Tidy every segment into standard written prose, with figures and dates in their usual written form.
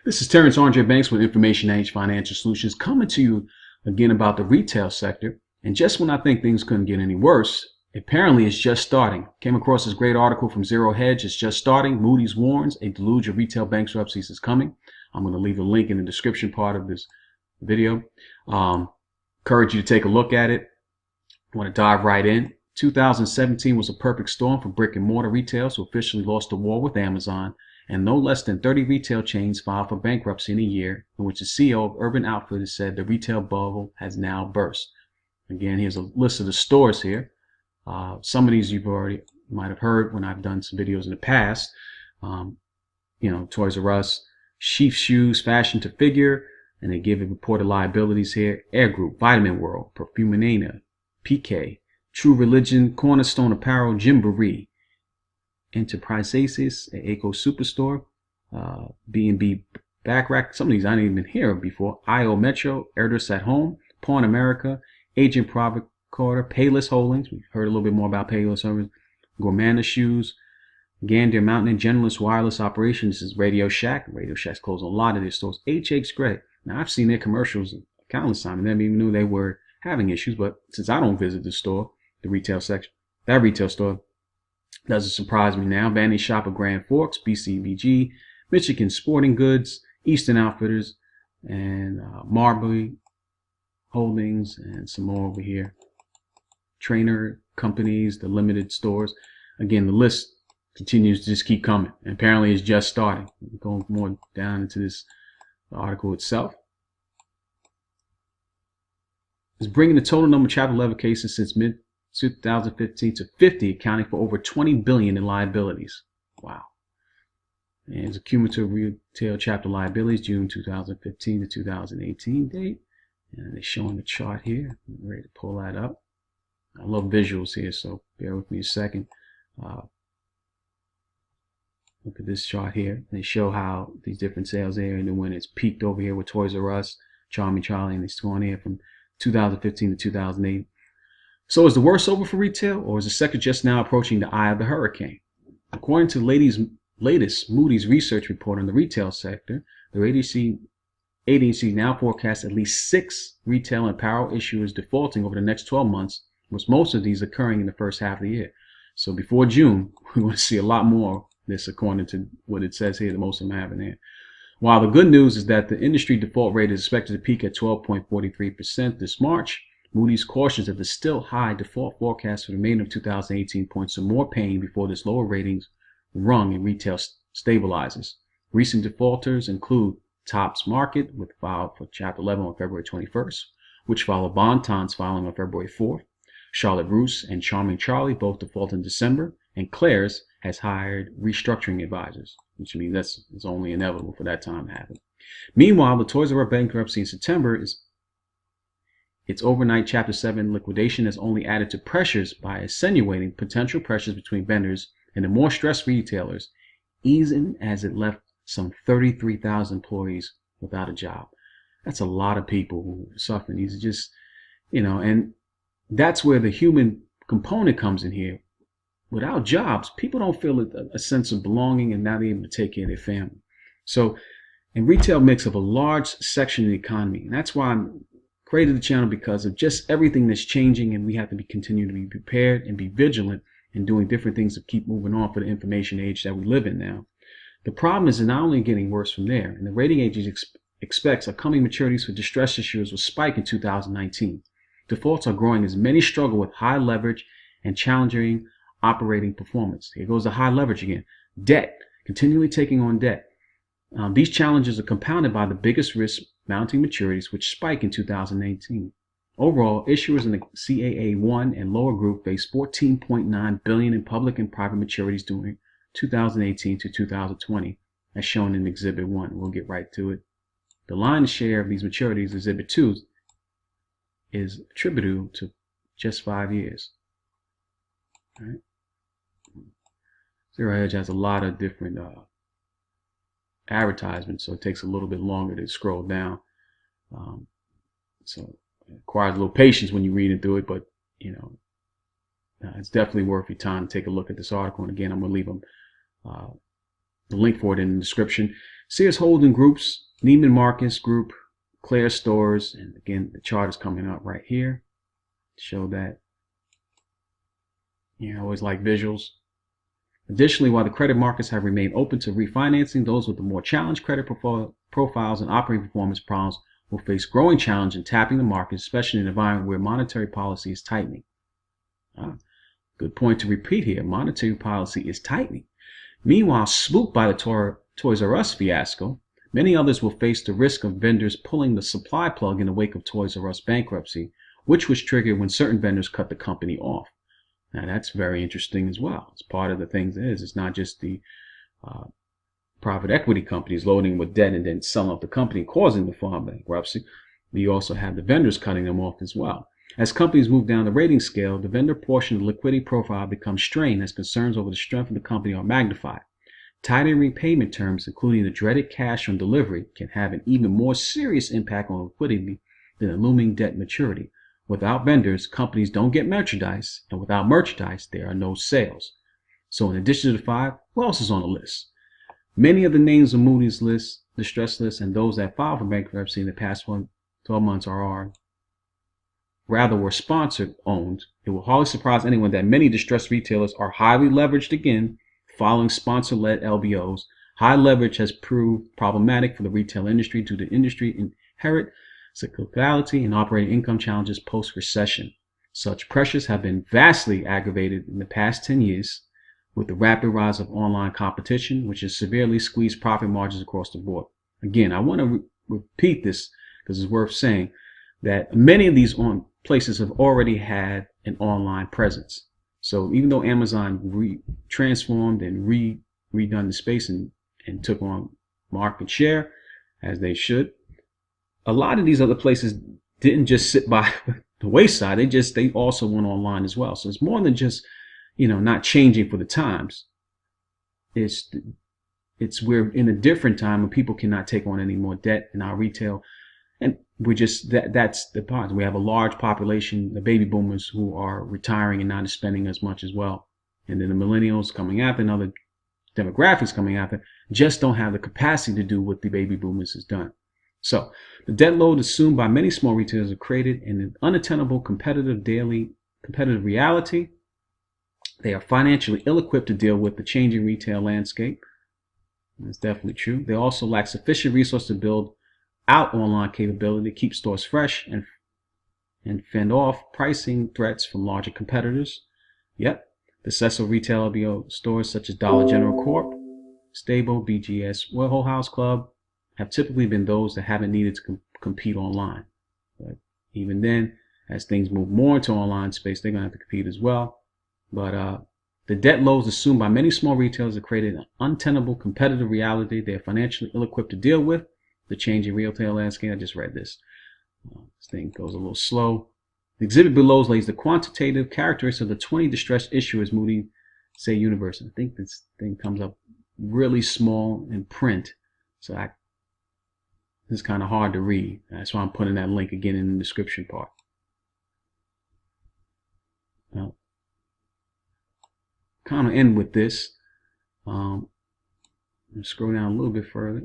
This is Terrence Andre Banks with Information Age Financial Solutions, coming to you again about the retail sector. And just when I think things couldn't get any worse, apparently it's just starting. Came across this great article from Zero Hedge. It's just starting. Moody's warns a deluge of retail bankruptcies is coming. I'm going to leave a link in the description part of this video. Encourage you to take a look at it. I want to dive right in. 2017 was a perfect storm for brick and mortar retailers who officially lost the war with Amazon, and no less than 30 retail chains filed for bankruptcy in a year, in which the CEO of Urban Outfitters said the retail bubble has now burst. Again, here's a list of the stores here. Some of these might have heard when I've done some videos in the past. Toys R Us, Sheaf Shoes, Fashion to Figure, and they give it reported liabilities here. Air Group, Vitamin World, Perfumanina, PK, True Religion, Cornerstone Apparel, Gymboree, Enterprises, Eco Superstore, B&B Backrack. Some of these I didn't even hear of before. IO Metro, Erdus at Home, Pawn America, Agent Provocateur, Payless Holdings. We've heard a little bit more about Payless Holdings. Gourmanda Shoes, Gander Mountain, Generalist Wireless Operations. This is Radio Shack. Radio Shack's closed a lot of their stores. HX Gray. Now, I've seen their commercials countless times. I never even knew they were having issues, but since I don't visit the store, the retail section, that retail store, doesn't surprise me now. Vanity Shop of Grand Forks, BCBG, Michigan Sporting Goods, Eastern Outfitters, and Marbury Holdings, and some more over here. Trainer companies, the limited stores. Again, the list continues to just keep coming. And apparently it's just starting. Going more down into this article itself. It's bringing the total number of Chapter 11 cases since mid-2015 to 50, accounting for over $20 billion in liabilities. Wow. And it's a cumulative retail chapter liabilities, June 2015 to 2018 date. And they're showing the chart here. I'm ready to pull that up. I love visuals here, so bear with me a second. Look at this chart here. They show how these different sales here, and then when it's peaked over here with Toys R Us, Charming Charlie, and it's going here from 2015 to 2008. So is the worst over for retail, or is the sector just now approaching the eye of the hurricane? According to the latest Moody's research report on the retail sector, the agency now forecasts at least 6 retail and apparel issuers defaulting over the next 12 months, with most of these occurring in the first half of the year. So before June, we want to see a lot more of this, according to what it says here, the most of them have in there. While the good news is that the industry default rate is expected to peak at 12.43% this March, Moody's cautions that the still high default forecast for the remainder of 2018 points to more pain before this lower ratings rung in retail stabilizes. Recent defaulters include Tops Market, with filed for Chapter 11 on February 21st, which followed Bon-Ton's filing on February 4th. Charlotte Russe and Charming Charlie both default in December, and Claire's has hired restructuring advisors, which means it's only inevitable for that time to happen. Meanwhile, the Toys R Us bankruptcy in September is its overnight Chapter 7 liquidation has only added to pressures by accentuating potential pressures between vendors and the more stressed retailers, easing as it left some 33,000 employees without a job. That's a lot of people who are suffering. These are just, and that's where the human component comes in here. Without jobs, people don't feel a sense of belonging and not able to take care of their family. So, and retail makes up a large section of the economy. And that's why I'm created the channel, because of just everything that's changing, and we have to continue to be prepared and be vigilant in doing different things to keep moving on for the information age that we live in now. The problem is not only getting worse from there, and the rating agency expects upcoming maturities for distressed issuers will spike in 2019. Defaults are growing as many struggle with high leverage and challenging operating performance. Here goes the high leverage again. Debt, continually taking on debt. These challenges are compounded by the biggest risk mounting maturities, which spike in 2018. Overall, issuers in the CAA1 and lower group face $14.9 billion in public and private maturities during 2018 to 2020, as shown in Exhibit 1. We'll get right to it. The lion's share of these maturities, Exhibit 2, is attributable to just 5 years. All right. Zero Hedge has a lot of different advertisements, so it takes a little bit longer to scroll down. So it requires a little patience when you read it through it, but it's definitely worth your time to take a look at this article. And again, I'm going to leave the link for it in the description. Sears Holding Group's Neiman Marcus Group, Claire Stores, and again, the chart is coming up right here to show that. I always like visuals. Additionally, while the credit markets have remained open to refinancing, those with the more challenged credit profiles and operating performance problems will face growing challenge in tapping the market, especially in an environment where monetary policy is tightening. Good point to repeat here. Monetary policy is tightening. Meanwhile, spooked by the Toys R Us fiasco, many others will face the risk of vendors pulling the supply plug in the wake of Toys R Us bankruptcy, which was triggered when certain vendors cut the company off. Now, that's very interesting as well. It's part of the things it's not just the private equity companies loading with debt and then selling off the company, causing the farm bankruptcy. You also have the vendors cutting them off as well. As companies move down the rating scale, the vendor portion of the liquidity profile becomes strained as concerns over the strength of the company are magnified. Tighter repayment terms, including the dreaded cash on delivery, can have an even more serious impact on liquidity than a looming debt maturity. Without vendors, companies don't get merchandise, and without merchandise, there are no sales. So in addition to the 5, who else is on the list? Many of the names on Moody's list, distress list, and those that filed for bankruptcy in the past 12 months were sponsored owned. It will hardly surprise anyone that many distressed retailers are highly leveraged again, following sponsor-led LBOs. High leverage has proved problematic for the retail industry due to industry inherent cyclicality and operating income challenges post-recession. Such pressures have been vastly aggravated in the past 10 years with the rapid rise of online competition, which has severely squeezed profit margins across the board. Again, I want to repeat this because it's worth saying that many of these places have already had an online presence. So even though Amazon transformed and redone the space and took on market share, as they should, a lot of these other places didn't just sit by the wayside. They also went online as well. So it's more than just, not changing for the times. We're in a different time when people cannot take on any more debt in our retail. And we're just, that's the part. We have a large population, the baby boomers, who are retiring and not spending as much as well. And then the millennials coming after and other demographics coming after just don't have the capacity to do what the baby boomers has done. So the debt load assumed by many small retailers have created an unattainable competitive reality. They are financially ill-equipped to deal with the changing retail landscape. That's definitely true. They also lack sufficient resources to build out online capability to keep stores fresh and fend off pricing threats from larger competitors. Yep, the successful retail LBO stores such as Dollar General Corp, Stable, BGS, Whole House Club have typically been those that haven't needed to compete online. But even then, as things move more into online space, they're going to have to compete as well. But the debt loads assumed by many small retailers have created an untenable competitive reality they are financially ill-equipped to deal with. The changing retail landscape. I just read this. This thing goes a little slow. The exhibit below lays the quantitative characteristics of the 20 distressed issuers Moody say universe. I think this thing comes up really small in print, so it's kind of hard to read. That's why I'm putting that link again in the description part. Now, kind of end with this. Scroll down a little bit further.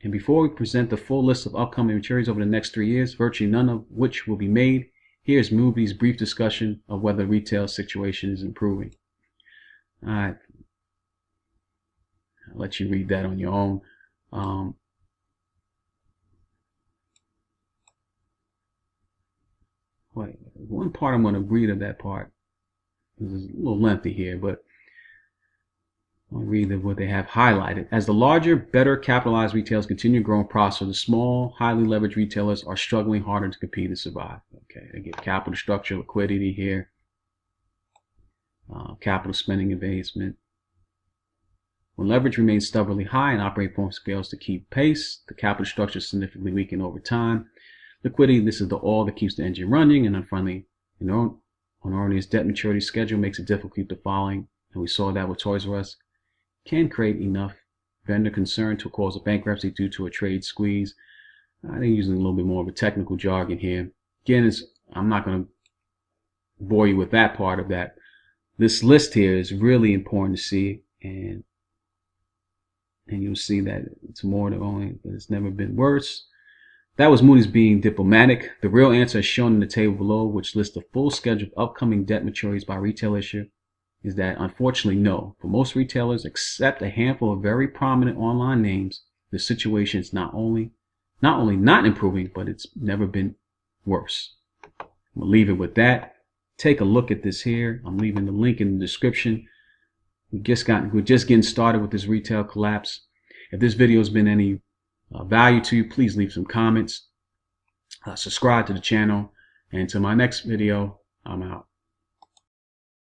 And before we present the full list of upcoming maturities over the next 3 years, virtually none of which will be made, here's Moody's brief discussion of whether the retail situation is improving. All right. I'll let you read that on your own. One part I'm going to read of that part. This is a little lengthy here, but I'll read what they have highlighted. As the larger, better capitalized retailers continue to grow and prosper, the small, highly leveraged retailers are struggling harder to compete and survive. Okay, they get capital structure, liquidity here, capital spending advancement. When leverage remains stubbornly high and operating performance fails to keep pace, the capital structure is significantly weakened over time. Liquidity, this is the oil that keeps the engine running, and unfriendly, erroneous debt maturity schedule makes it difficult to keep the following, and we saw that with Toys R Us. Can create enough vendor concern to cause a bankruptcy due to a trade squeeze. They're using a little bit more of a technical jargon here. Again, I'm not going to bore you with that part of that. This list here is really important to see, and and you'll see that it's more than only, but it's never been worse. That was Moody's being diplomatic. The real answer is shown in the table below, which lists the full schedule of upcoming debt maturities by retail issue, is that unfortunately no. For most retailers, except a handful of very prominent online names, the situation is not only not improving, but it's never been worse. I'm gonna leave it with that. Take a look at this here. I'm leaving the link in the description. We're just getting started with this retail collapse. If this video has been any value to you, please leave some comments, subscribe to the channel, and until my next video, I'm out.